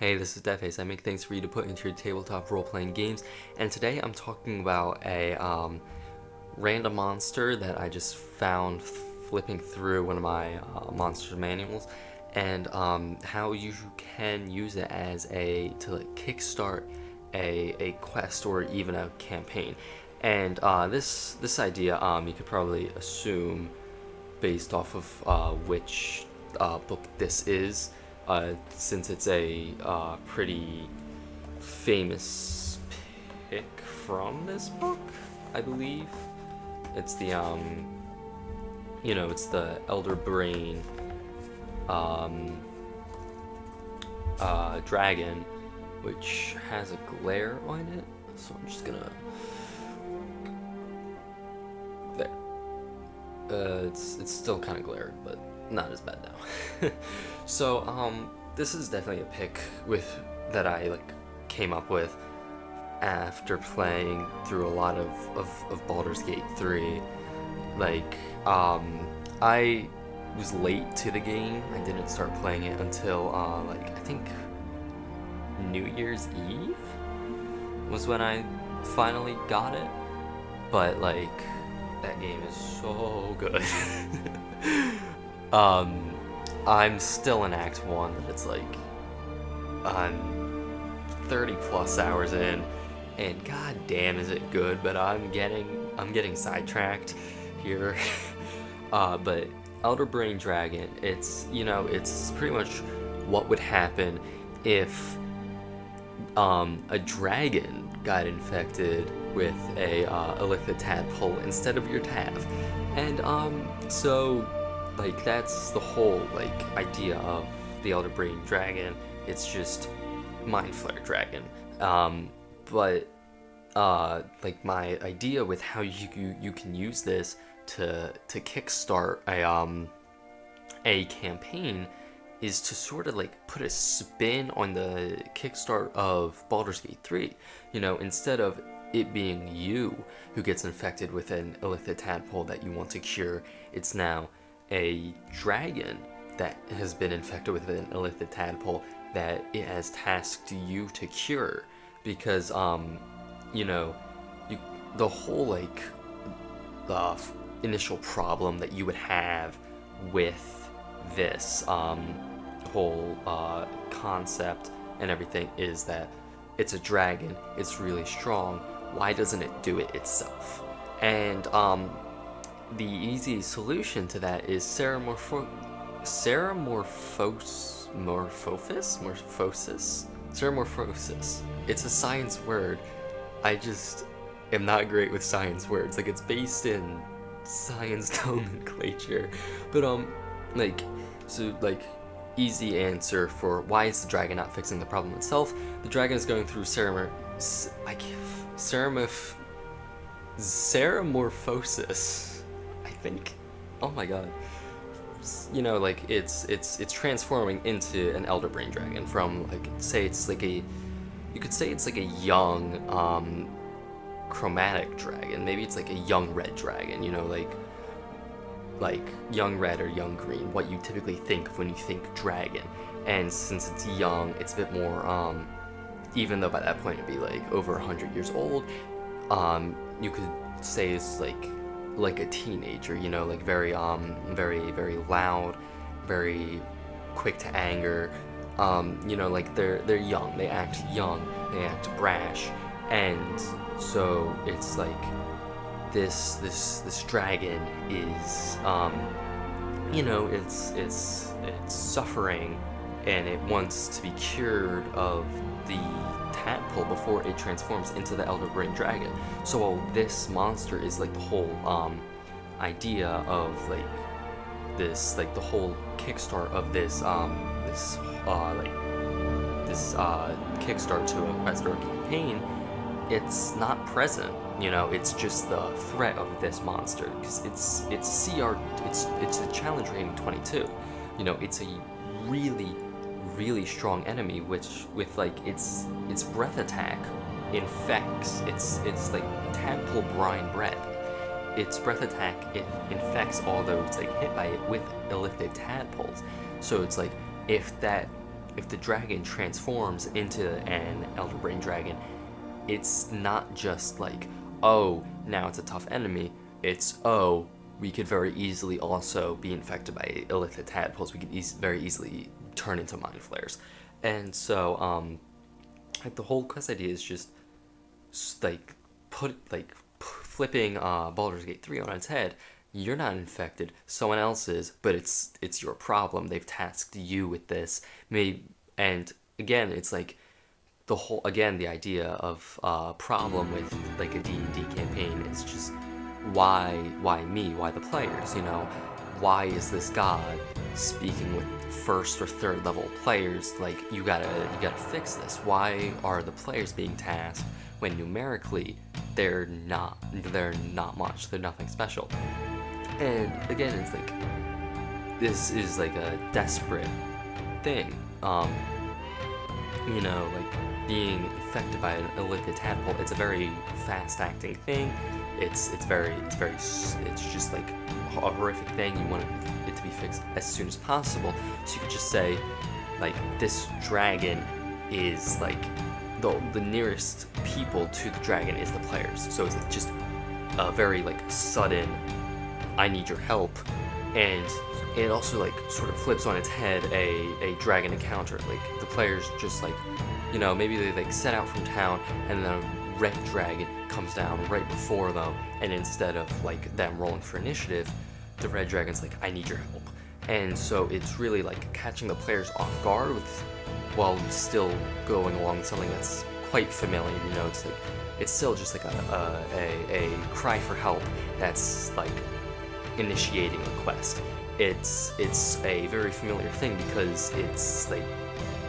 Hey, this is Deface. I make things for you to put into your tabletop role-playing games, and today I'm talking about a random monster that I just found flipping through one of my monster manuals, and how you can use it as to like kickstart a quest or even a campaign. And this idea you could probably assume based off of which book this is. Since it's a pretty famous pick from this book, I believe. It's the it's the Elder Brain dragon, which has a glare on it. So I'm just gonna there. It's still kind of glaring, but not as bad now. So this is definitely a pick that I came up with after playing through a lot of Baldur's Gate 3. I was late to the game. I didn't start playing it until I think New Year's Eve was when I finally got it. But that game is so good. I'm still in Act 1, and it's I'm 30 plus hours in, and god damn is it good, but I'm getting sidetracked here. But Elder Brain Dragon, it's pretty much what would happen if a dragon got infected with a ILITHID tadpole instead of your tav. And so that's the whole idea of the Elder Brain Dragon. It's just Mind Flare Dragon. But my idea with how you can use this to kickstart a campaign is to sort of put a spin on the kickstart of Baldur's Gate 3. Instead of it being you who gets infected with an ILITHID tadpole that you want to cure, it's now a dragon that has been infected with an ILITHID tadpole that it has tasked you to cure. Because the whole the initial problem that you would have with this whole concept and everything is that it's a dragon, it's really strong, why doesn't it do it itself? And the easy solution to that is Ceramorphosis. It's a science word. I just am not great with science words. It's based in science nomenclature. But easy answer for why is the dragon not fixing the problem itself? The dragon is going through Ceramorphosis, I think. Oh my god. It's transforming into an Elder Brain Dragon from you could say it's a young chromatic dragon. Maybe it's a young red dragon, like young red or young green, what you typically think of when you think dragon. And since it's young, it's a bit more even though by that point it'd be over 100 years old, you could say it's like a teenager, very very loud, very quick to anger. They're young, they act young, they act brash, and so it's this dragon is it's suffering, and it wants to be cured of the tadpole before it transforms into the Elder Brain Dragon. So this monster is the whole idea of this the whole kickstart of this kickstart to a quest or a campaign. It's not present, it's just the threat of this monster, because it's a challenge rating 22. It's a really strong enemy, which with its breath attack infects. It's tadpole brine breath. Its breath attack, it infects all those hit by it with ILITHID tadpoles. So it's if that if the dragon transforms into an Elder Brain Dragon, it's not just like, oh, now it's a tough enemy. It's, oh, we could very easily also be infected by ILITHID tadpoles. We could very easily turn into mind flayers. And so, like, the whole quest idea is just like flipping Baldur's Gate 3 on its head. You're not infected, someone else is, but it's your problem. They've tasked you with this. And again, it's like the idea of problem with like a D&D campaign is just why me? Why the players? You know, why is this god speaking with first or third level players? Like, you gotta fix this. Why are the players being tasked when numerically they're not much, they're nothing special? And again, it's like, this is like a desperate thing. You know, like being infected by an ILITHID tadpole, it's a very fast acting thing. It's just like a horrific thing. You want it to be fixed as soon as possible. So you could just say, like, this dragon is like the nearest people to the dragon is the players. So it's just a very like sudden, I need your help. And it also like sort of flips on its head a dragon encounter. Like, the players just like, you know, maybe they like set out from town and then a red dragon comes down right before them, and instead of like them rolling for initiative, the red dragon's like, I need your help. And so it's really like catching the players off guard while still going along with something that's quite familiar. You know, it's like, it's still just like a cry for help that's like initiating a quest. It's a very familiar thing because it's like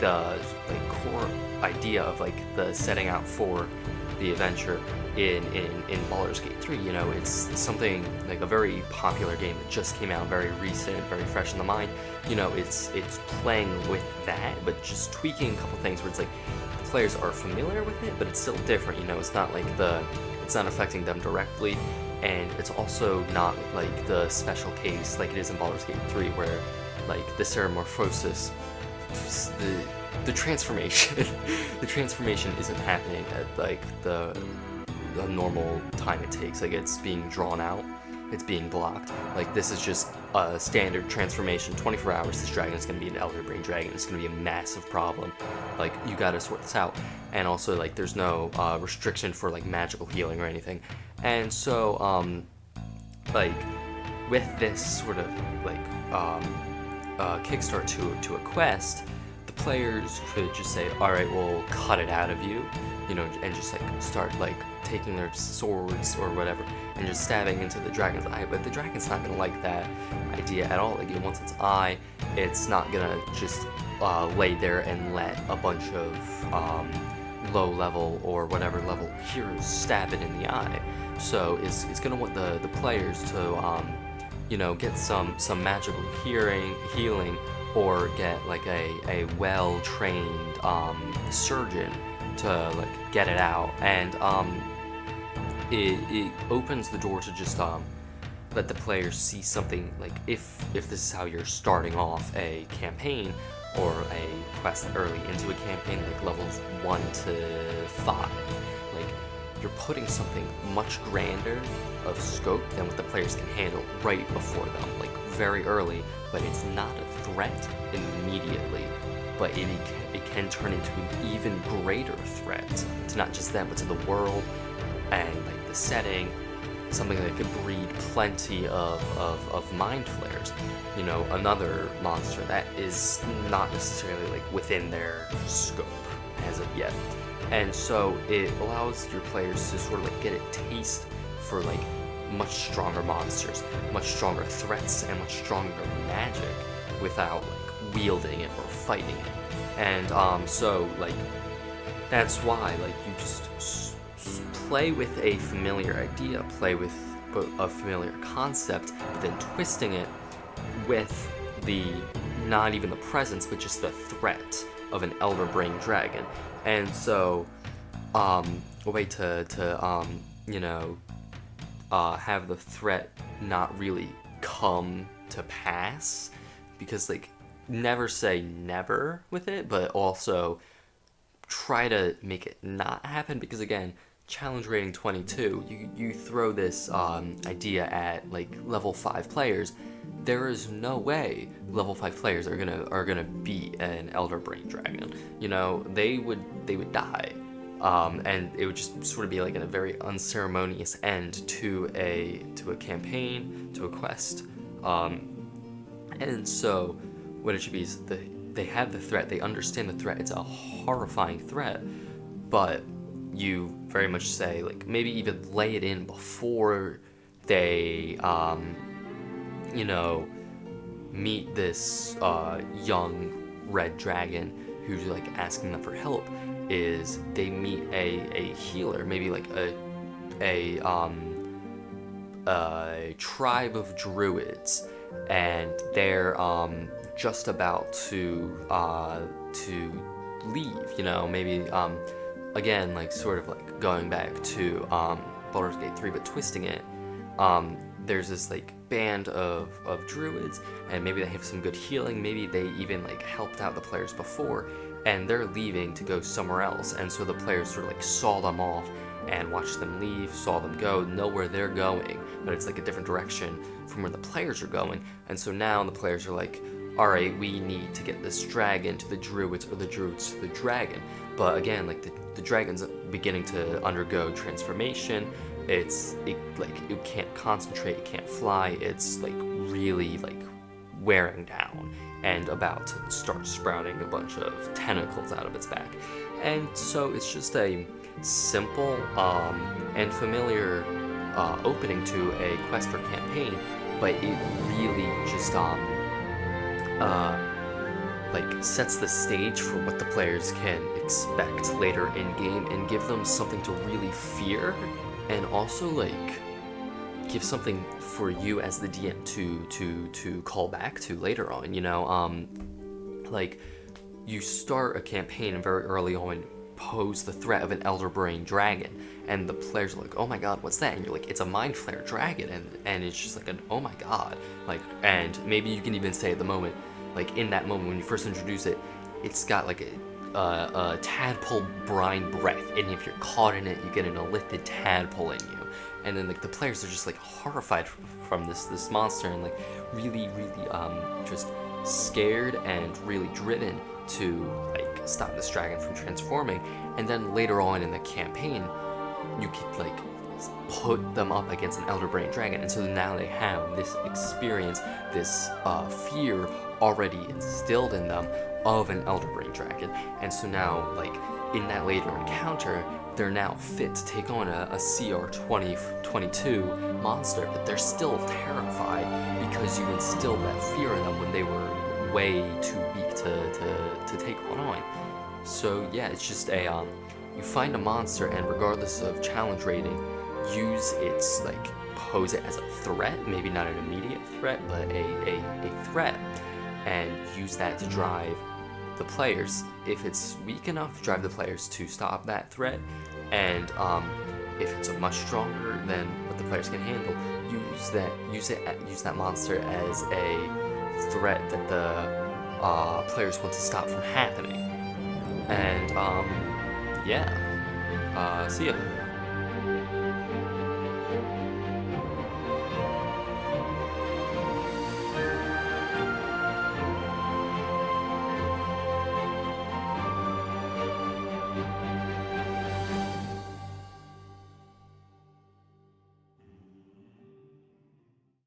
the core idea of like the setting out for the adventure in Baldur's Gate 3. You know, it's something like a very popular game that just came out, very recent, very fresh in the mind. You know, it's playing with that, but just tweaking a couple things where it's like the players are familiar with it, but it's still different. You know, it's not like it's not affecting them directly, and it's also not like the special case like it is in Baldur's Gate 3, where like the Ceramorphosis, the transformation the transformation isn't happening at like the normal time it takes. Like, it's being drawn out, it's being blocked. Like, this is just a standard transformation. 24 hours, this dragon is going to be an Elder Brain Dragon. It's going to be a massive problem. Like, you gotta sort this out. And also, like, there's no restriction for like magical healing or anything. And so like, with this sort of like kickstart to a quest, the players could just say, all right, we'll cut it out of you, you know, and just like start like taking their swords or whatever and just stabbing into the dragon's eye. But the dragon's not gonna like that idea at all. Like, it wants its eye. It's not gonna just lay there and let a bunch of low level or whatever level heroes stab it in the eye. So it's gonna want the players to you know, get some magical healing, or get like a well-trained surgeon to like get it out. And it opens the door to just let the players see something. Like, if this is how you're starting off a campaign or a quest early into a campaign, like levels 1 to 5, like, you're putting something much grander of scope than what the players can handle right before them, like very early. But it's not a threat immediately, but it can turn into an even greater threat to not just them, but to the world and like the setting. Something that could breed plenty of mind flayers. You know, another monster that is not necessarily like within their scope as of yet. And so it allows your players to sort of like get a taste for like much stronger monsters, much stronger threats, and much stronger magic without like wielding it or fighting it. And so like, that's why like you just play with a familiar idea, play with a familiar concept, but then twisting it with not even the presence, but just the threat of an Elder Brain Dragon. And so a way to you know, have the threat not really come to pass, because like never say never with it, but also try to make it not happen, because again, challenge rating 22, you throw this idea at like level 5 players, there is no way level 5 players are gonna beat an Elder Brain Dragon. You know, they would die. And it would just sort of be like a very unceremonious end to a campaign, to a quest. And so what it should be is they have the threat, they understand the threat, it's a horrifying threat, but you very much say, like, maybe even lay it in before they, you know, meet this young red dragon who's like asking them for help. Is they meet a healer, maybe like a tribe of druids, and they're just about to leave. You know, maybe again, like sort of like going back to Baldur's Gate 3, but twisting it. There's this like band of druids, and maybe they have some good healing. Maybe they even like helped out the players before, and they're leaving to go somewhere else. And so the players sort of like saw them off and watched them leave, saw them go, know where they're going, but it's like a different direction from where the players are going. And so now the players are like, all right, we need to get this dragon to the druids, or the druids to the dragon. But again, like the dragon's beginning to undergo transformation. It can't concentrate, it can't fly. It's like really like wearing down and about to start sprouting a bunch of tentacles out of its back. And so it's just a simple and familiar opening to a quest or campaign, but it really just like sets the stage for what the players can expect later in game, and give them something to really fear, and also like give something for you as the DM to call back to later on. You know, like you start a campaign and very early on pose the threat of an Elder Brain Dragon, and the players are like, oh my god, what's that? And you're like, it's a Mind Flayer Dragon, and it's just like an oh my god, like, and maybe you can even say at the moment, like in that moment when you first introduce it, it's got like a tadpole brine breath, and if you're caught in it, you get an ILITHID tadpole in you. And then like the players are just like horrified from this monster, and like really just scared and really driven to like stop this dragon from transforming. And then later on in the campaign, you could like put them up against an Elder Brain Dragon, and so now they have this experience, this fear already instilled in them of an Elder Brain Dragon. And so now, like in that later encounter, they're now fit to take on a CR 2022 monster, but they're still terrified because you instilled that fear in them when they were way too weak to take one on. So yeah, it's just a you find a monster, and regardless of challenge rating, use its like pose it as a threat, maybe not an immediate threat, but a threat, and use that to drive the players. If it's weak enough, drive the players to stop that threat, and if it's a much stronger than what the players can handle, use that monster as a threat that the players want to stop from happening. And yeah, see ya.